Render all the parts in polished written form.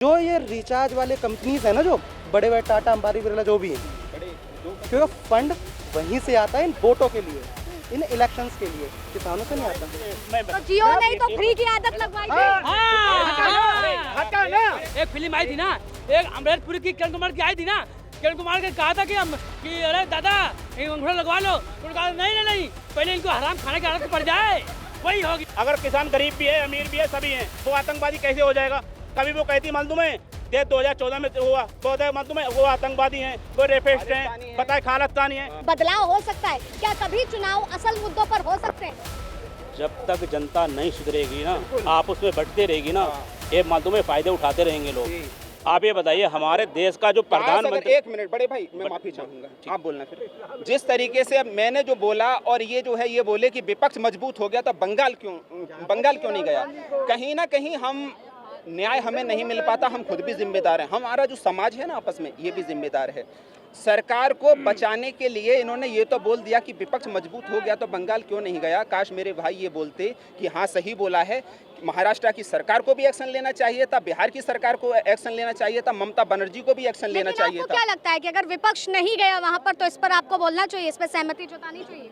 जो ये रिचार्ज वाले कंपनीज है ना, जो बड़े बड़े टाटा अंबानी बिरला जो भी हैं, क्योंकि फंड वहीं से आता है इन वोटों के लिए, इन इलेक्शंस के लिए, किसानों से नहीं आता। तो जियो नहीं तो फ्री की आदत लगवाई थी। हटा ना, एक फिल्म आई थी ना, एक अमृतपुरी की किरण कुमार की आई थी ना, किरण कुमार ने कहा था कि अरे दादा अंगूठा लगवा लो, उन्होंने कहा नहीं पहले इनको हराम खाने की आदत पड़ जाए, वही होगी। अगर किसान गरीब भी है, अमीर भी है, सभी हैं, तो आतंकवादी कैसे हो जाएगा? कभी वो कहती मालूम है 2014 में हुआ, तो मालूम है वो आतंकवादी हैं, वो रेपिस्ट हैं, पता है खालिस्तानी है। बदलाव हो सकता है क्या? कभी चुनाव असल मुद्दों पर हो सकते हैं? जब तक जनता नहीं सुधरेगी ना, आप उसमें बढ़ते रहेगी ना, ये मालूम है फायदे उठाते रहेंगे लोग। आप ये बताइए, हमारे देश का जो प्रधानमंत्री, एक मिनट बड़े भाई, मैं माफी चाहूंगा, आप बोलना फिर। जिस तरीके से अब मैंने जो बोला और ये जो है ये बोले कि विपक्ष मजबूत हो गया, तो बंगाल क्यों नहीं गया? कहीं ना कहीं हम न्याय हमें नहीं मिल पाता, हम खुद भी जिम्मेदार हैं, हमारा जो समाज है ना आपस में, ये भी जिम्मेदार है। सरकार को बचाने के लिए इन्होंने ये तो बोल दिया कि विपक्ष मजबूत हो गया तो बंगाल क्यों नहीं गया। काश मेरे भाई ये बोलते कि हाँ सही बोला है, महाराष्ट्र की सरकार को भी एक्शन लेना चाहिए था, बिहार की सरकार को एक्शन लेना चाहिए था, ममता बनर्जी को भी एक्शन लेना चाहिए था। क्या लगता है कि अगर विपक्ष नहीं गया वहाँ पर तो इस पर आपको बोलना चाहिए, इस पर सहमति जतानी चाहिए?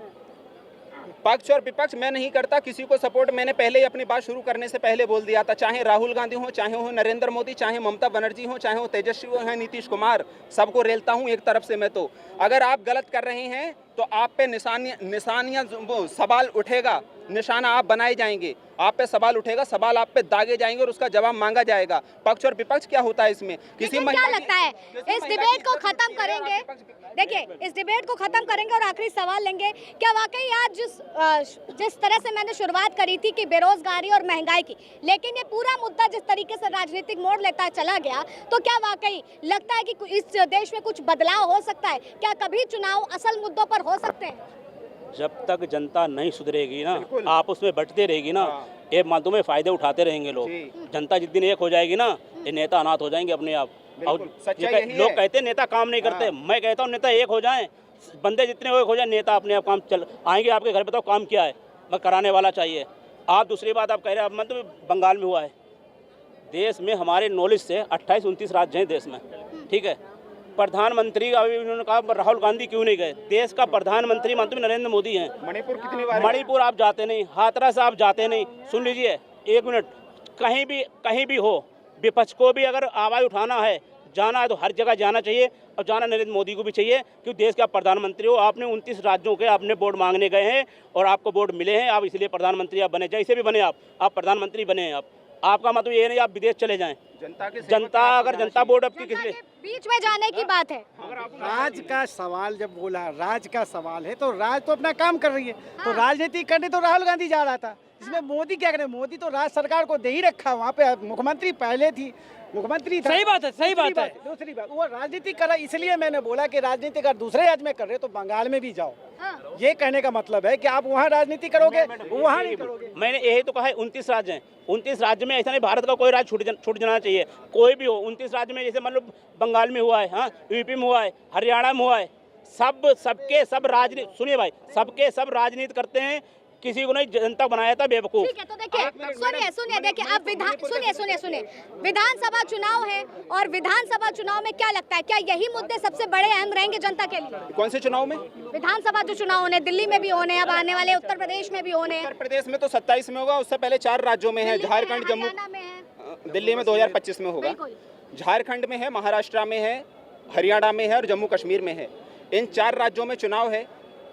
पक्ष और विपक्ष मैं नहीं करता किसी को सपोर्ट, मैंने पहले ही अपनी बात शुरू करने से पहले बोल दिया था, चाहे राहुल गांधी हो, चाहे हो नरेंद्र मोदी, चाहे ममता बनर्जी हो, चाहे हो तेजस्वी हो, नीतीश कुमार, सबको रेलता हूं एक तरफ से मैं। तो अगर आप गलत कर रहे हैं तो आप पे निशानियां सवाल उठेगा, निशाना आप बनाए जाएंगे, आप पे सवाल उठेगा, सवाल आप पे दागे जाएंगे और उसका जवाब मांगा जाएगा। पक्ष और विपक्ष क्या होता है इसमें? किसी क्या लगता है इस डिबेट को खत्म करेंगे? देखिए, इस डिबेट को खत्म करेंगे और आखिरी सवाल लेंगे, क्या वाकई आज जिस तरह से मैंने शुरुआत करी थी कि बेरोजगारी और महंगाई की, लेकिन ये पूरा मुद्दा जिस तरीके से राजनीतिक मोड़ लेता चला गया, तो क्या वाकई लगता है कि इस देश में कुछ बदलाव हो सकता है? क्या कभी चुनाव असल मुद्दों पर हो सकते हैं? जब तक जनता नहीं सुधरेगी ना, आप उसमें बढ़ते रहेगी ना, ये मालूम है फायदे उठाते रहेंगे लोग। जनता जिस दिन एक हो जाएगी ना, ये नेता अनाथ हो जाएंगे अपने आप। और लोग कहते हैं नेता काम नहीं करते, मैं कहता हूँ नेता एक हो जाएं, बंदे जितने एक हो जाए, नेता अपने आप काम चल आएंगे आपके घर। बताओ काम क्या है, मैं कराने वाला चाहिए। आप दूसरी बात आप कह रहे हैं, मतलब बंगाल में हुआ है, देश में हमारे नॉलेज से 28-29 राज्य हैं देश में, ठीक है। प्रधानमंत्री अभी उन्होंने कहा राहुल गांधी क्यों नहीं गए? देश का प्रधानमंत्री मानते नरेंद्र मोदी हैं। मणिपुर कितनी बार? मणिपुर आप जाते नहीं, हाथरस आप जाते नहीं। सुन लीजिए एक मिनट, कहीं भी हो, विपक्ष को भी अगर आवाज़ उठाना है, जाना है तो हर जगह जाना चाहिए, और जाना नरेंद्र मोदी को भी चाहिए, क्योंकि देश का प्रधानमंत्री हो। आपने 29 राज्यों के आपने वोट मांगने गए हैं और आपको वोट मिले हैं, आप इसलिए प्रधानमंत्री आप बने, जैसे भी बने आप प्रधानमंत्री बने हैं। आपका मतलब ये नहीं आप विदेश चले जाएं। जनता अगर जनता वोट आपकी किस लिए बीच में जाने की बात है? राज का सवाल जब बोला, राज का सवाल है तो राज तो अपना काम कर रही है, तो राजनीति करने तो राहुल गांधी जा रहा था, इसमें मोदी क्या करे? मोदी तो राज्य सरकार को दे ही रखा, वहाँ पे मुख्यमंत्री पहले थी, मुख्यमंत्री था। सही बात है। दूसरी बात वो राजनीति कर रहा, इसलिए मैंने बोला कि राजनीति अगर दूसरे राज्य में कर रहे तो बंगाल में भी जाओ। ये कहने का मतलब है कि आप वहाँ राजनीति करोगे, वहाँ नहीं करोगे। मैंने यही तो कहा है, 29 राज्य हैं, 29 राज्य में ऐसा नहीं भारत का कोई राज्य छूट जाना चाहिए, कोई भी हो। 29 राज्य में जैसे मतलब बंगाल में हुआ है, हाँ, यूपी में हुआ है, हरियाणा में हुआ है, सब राजनीति, सुनिए भाई, सब राजनीति करते हैं, किसी को नहीं जनता बनाया था बेवकूफ। ठीक है, तो देखिए सुनिए देखिए, अब सुनिए विधानसभा चुनाव है, और विधानसभा चुनाव में क्या लगता है, क्या यही मुद्दे सबसे बड़े अहम रहेंगे जनता के लिए? कौन से चुनाव में? विधानसभा जो चुनाव होने, दिल्ली में भी होने, अब आने वाले उत्तर प्रदेश में भी होने। उत्तर प्रदेश में तो 27 में होगा, उससे पहले 4 राज्यों में है, झारखंड, जम्मू, दिल्ली में 2025 में होगा, झारखंड में है, महाराष्ट्र में है, हरियाणा में है और जम्मू कश्मीर में है। इन 4 राज्यों में चुनाव है।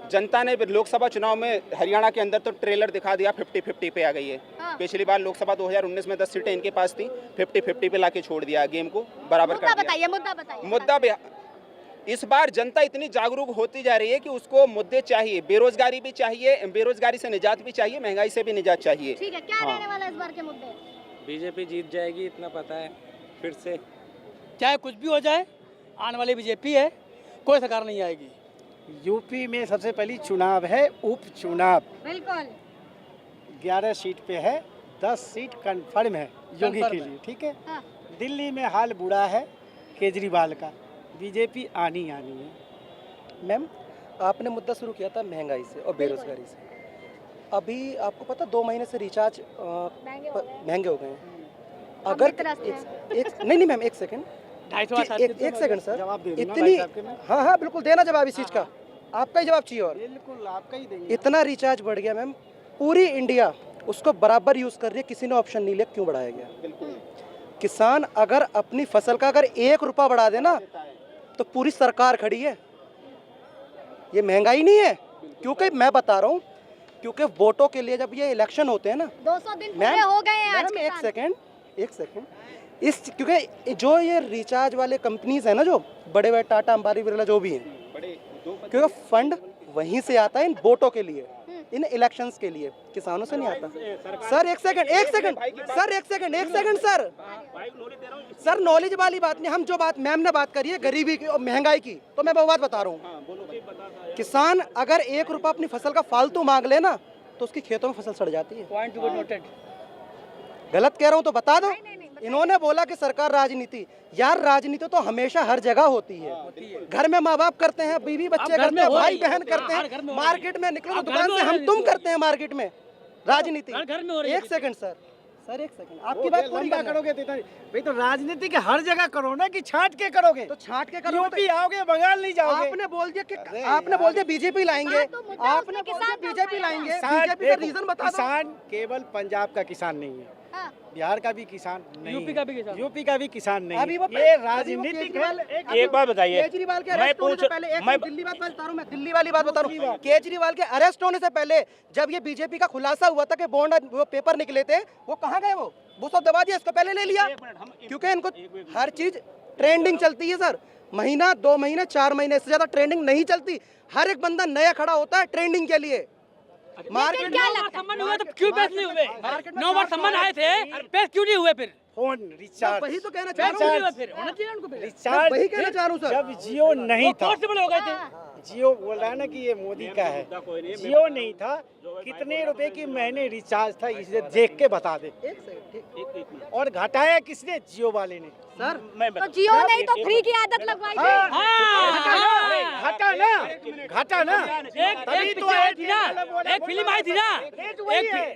जनता ने लोकसभा चुनाव में हरियाणा के अंदर तो ट्रेलर दिखा दिया, 50-50 पे आ गई है। पिछली बार लोकसभा 2019 में 10 सीटें इनके पास थी, 50-50 पे लाके छोड़ दिया, गेम को बराबर कर दिया। मुद्दा इस बार जनता इतनी जागरूक होती जा रही है कि उसको मुद्दे चाहिए, बेरोजगारी भी चाहिए, बेरोजगारी से निजात भी चाहिए, महंगाई से भी निजात चाहिए। ठीक है, क्या रहने वाला है इस बार के मुद्दे? बीजेपी जीत जाएगी, इतना पता है। फिर से चाहे कुछ भी हो जाए, आने वाली बीजेपी है, कोई सरकार नहीं आएगी। यूपी में सबसे पहली चुनाव है, उपचुनाव, बिल्कुल 11 सीट पे है, 10 सीट कंफर्म है योगी के लिए, ठीक है। हाँ। दिल्ली में हाल बुरा है केजरीवाल का, बीजेपी आनी है। मैम, आपने मुद्दा शुरू किया था महंगाई से और बेरोजगारी से, अभी आपको पता 2 महीने से रिचार्ज महंगे हो गए हैं। अगर त्रस्त हैं। नहीं मैम, एक सेकंड, 250 एक सेकंड सर, जवाब दे दूंगा इतनी, भाई साहब के मैं। हाँ बिल्कुल देना जवाब इस चीज़ का, आपका ही जवाब चाहिए। और बिल्कुल आपका ही देंगे। इतना रिचार्ज बढ़ गया मैम, पूरी इंडिया उसको बराबर यूज़ कर रही है, किसी ने ऑप्शन नहीं लिया, क्यों बढ़ाया गया? किसान अगर अपनी फसल का अगर 1 रुपया बढ़ा देना तो पूरी सरकार खड़ी है। ये महंगाई नहीं है, क्योंकि मैं बता रहा हूँ, क्योंकि वोटों के लिए जब ये इलेक्शन होते हैं ना 200 दिन मैम, पूरे हो गए हैं आज मैम, के एक सेकंड, इस क्योंकि जो ये रिचार्ज वाले कंपनीज है ना, जो बड़े बड़े टाटा अंबानी बिरला जो भी हैं, क्योंकि फंड वहीं से आता है इन वोटों के लिए, इन इलेक्शंस के लिए, किसानों से नहीं आता। सर एक सेकंड सर, नॉलेज वाली बात नहीं, हम जो बात मैम ने बात करी है गरीबी की और महंगाई की, तो मैं वो बात बता रहा हूँ। किसान अगर 1 रुपया अपनी फसल का फालतू मांग लेना तो उसकी खेतों में फसल सड़ जाती है। Point to be noted. गलत कह रहा हूँ तो बता दो। इन्होंने बोला कि सरकार राजनीति, यार राजनीति तो हमेशा हर जगह होती है। घर में माँ बाप करते हैं, बीवी बच्चे करते हैं, भाई बहन करते हैं, मार्केट में निकलो तो दुकान से हम तुम करते हैं मार्केट में राजनीति। एक सेकंड सर एक सेकंड, आपकी बात पूरी करोगे तो भाई, तो राजनीति के हर जगह करो ना, कि छांट के करोगे? तो छांट के करो। यूपी आओगे, बंगाल नहीं जाओगे। आपने बोल दिया बीजेपी लाएंगे, आपने बोल दिया बीजेपी लाएंगे, बीजेपी का रीजन बता दो। किसान केवल पंजाब का किसान नहीं है, हाँ। बिहार का भी किसान नहीं, यूपी का भी किसान, यूपी का भी किसान नहीं। अभी वो ये राजनीतिक एक बात बताइए, केजरीवाल के मैं अरेस्ट होने से पूछ- पहले, मैं- दिल्ली बात बता रहा हूँ, मैं दिल्ली वाली बात बता रहा हूँ, केजरीवाल के अरेस्ट होने से पहले जब ये बीजेपी का खुलासा हुआ था कि बॉन्ड वो पेपर निकले थे, वो कहाँ गए? वो सब दबा दिया, इसको पहले ले लिया, क्योंकि इनको हर चीज ट्रेंडिंग चलती है सर। महीना 2 महीने 4 महीने से ज्यादा ट्रेंडिंग नहीं चलती। हर एक बंदा नया खड़ा होता है ट्रेंडिंग के लिए। मार्केट क्या लगता है? सम्मान हुए तो क्यों पेश नहीं हुए? मार्केट में 9 बार सम्मान आए थे, पेश क्यों नहीं हुए फिर? फोन रिचार्ज, वही तो कहना चाह पेश रहा क्यों नहीं हूँ, हुए फिर? होना चाहिए उनको पेश। रिचार्ज वही कहना चाह रहा हूँ सर। जब जियो नहीं था, पॉसिबल हो गए थे। जियो बोल रहा है ना कि ये मोदी का है, जियो नहीं था, कितने रुपए की महीने रिचार्ज था, इसे देख के बता दे। एक सेकंड, और घटाया किसने? जियो वाले ने। सर मैं तो जियो नहीं तो फ्री की आदत लगवाई थी। घटा ना तभी एक तो पिक्चर आई आए थी ना, एक फिल्म आई थी ना,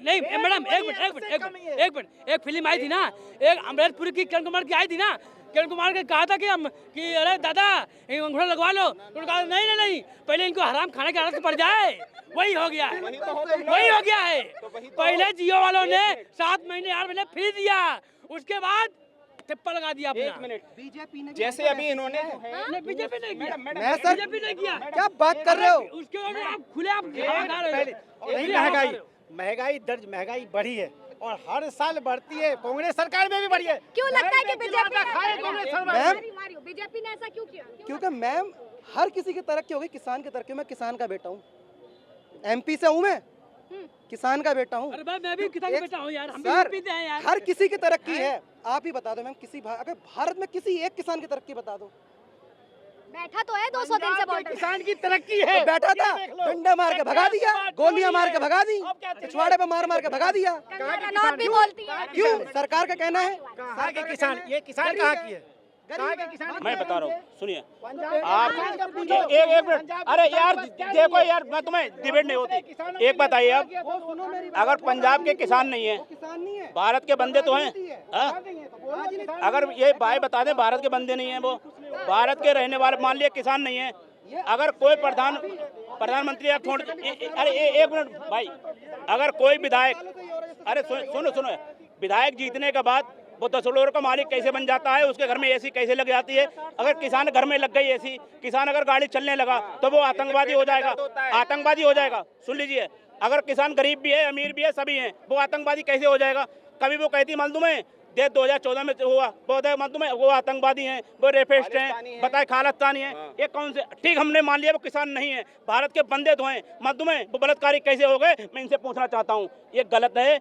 नहीं मैडम एक मिनट, एक फिल्म आई थी ना, एक अमरीशपुरी की किरण कुमार की आई थी ना, किरण कुमार ने कहा था कि अरे दादा अंगूठा लगवा लो, तो कहा नहीं पहले इनको हराम खाने की आदत पड़ जाए। वही हो गया है। पहले जियो वालों ने 7 महीने 8 महीने फ्री दिया, उसके बाद टिप्पा लगा दिया अपना। 1 मिनट, बीजेपी ने जैसे अभी इन्होंने नहीं, बीजेपी नहीं किया, मैं सर बीजेपी नहीं किया। क्या बात कर रहे हो? उसके बाद आप खुले आप खा रहे पहले हो। नहीं, महंगाई बढ़ी है और हर साल बढ़ती है। कांग्रेस सरकार में भी बढ़ी है। क्यों लगता है कि बीजेपी ने कांग्रेस सरकार मैम, बीजेपी ने ऐसा क्यों किया? क्योंकि मैम हर किसी की तरक्की होगी, किसान की तरक्की। मैं किसान का बेटा हूँ, MP से हूँ, मैं किसान का बेटा हूँ। अरे भाई मैं भी किसान का बेटा हूँ यार, हम भी सर, यूपी से हैं यार। हर किसी की तरक्की है। आप ही बता दो मैम, अगर भारत में किसी एक किसान की तरक्की बता दो। बैठा तो है 200 दिन से बॉर्डर। किसान की तरक्की है। तो बैठा था, डंडा मार के भगा दिया, गोलियां मार के भगा दी, पिछवाड़े पे मार के भगा दिया। रनौत भी बोलती है। क्यों? सरकार का कहना है। कहाँ के किसान? ये किसान कहाँ की है? कहाँ के किसान? मैं बता रहा हूँ, सुनिए आप एक मिनट, अरे यार देखो यार, मैं तुम्हें डिबेट नहीं होती। एक बताइए आप, अगर पंजाब के किसान नहीं है, किसान नहीं है, भारत के बंदे तो हैं, हाँ? अगर ये भाई बता दें भारत के बंदे नहीं हैं, वो भारत के रहने वाले, मान लिया किसान नहीं है, अगर कोई प्रधानमंत्री छोड़, अरे एक मिनट भाई, अगर कोई विधायक, अरे सुनो, विधायक जीतने के बाद वो 10 करोड़ का मालिक कैसे बन जाता है, उसके घर में एसी कैसे लग जाती है? अगर किसान घर में लग गई एसी, किसान अगर गाड़ी चलने लगा तो वो आतंकवादी हो जाएगा। सुन लीजिए, अगर किसान गरीब भी है, अमीर भी है, सभी हैं, वो आतंकवादी कैसे हो जाएगा? कभी वो कहती मालूम है, 2014 में हुआ, मालूम है, वो आतंकवादी हैं, वो रेपिस्ट हैं, बताए खालिस्तानी हैं। ये कौन से? ठीक, हमने मान लिया वो किसान नहीं है, भारत के बंदे तो हैं, मालूम है वो बलात्कारी कैसे हो गए? मैं इनसे पूछना चाहता हूँ, ये गलत है।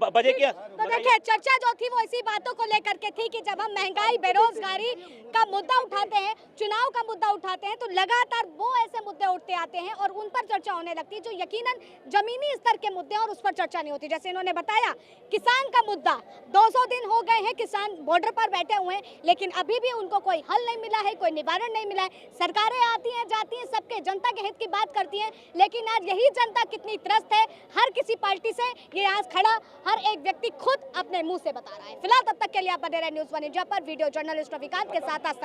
बजे क्या? तो देखिए, चर्चा जो थी वो इसी बातों को लेकर के थी कि जब हम महंगाई, बेरोजगारी का मुद्दा उठाते हैं, चुनाव का मुद्दा उठाते हैं, तो लगातार वो ऐसे मुद्दे उठते आते हैं और उन पर चर्चा होने लगती है जो यकीनन जमीनी स्तर के मुद्दे हैं और उस पर चर्चा नहीं होती। जैसे इन्होंने बताया, किसान का मुद्दा, 200 दिन हो गए हैं किसान बॉर्डर पर बैठे हुए हैं, लेकिन अभी भी उनको कोई हल नहीं मिला है, कोई निवारण नहीं मिला है। सरकारें आती हैं, जाती हैं, सबके जनता के हित की बात करती हैं, लेकिन आज यही जनता कितनी त्रस्त है हर किसी पार्टी से, ये आज खड़ा हर एक व्यक्ति खुद अपने मुंह से बता रहा है। फिलहाल तब तक के लिए आप बने रहे न्यूज़ 1 इंडिया पर। वीडियो जर्नलिस्ट रविकांत के साथ आज तक।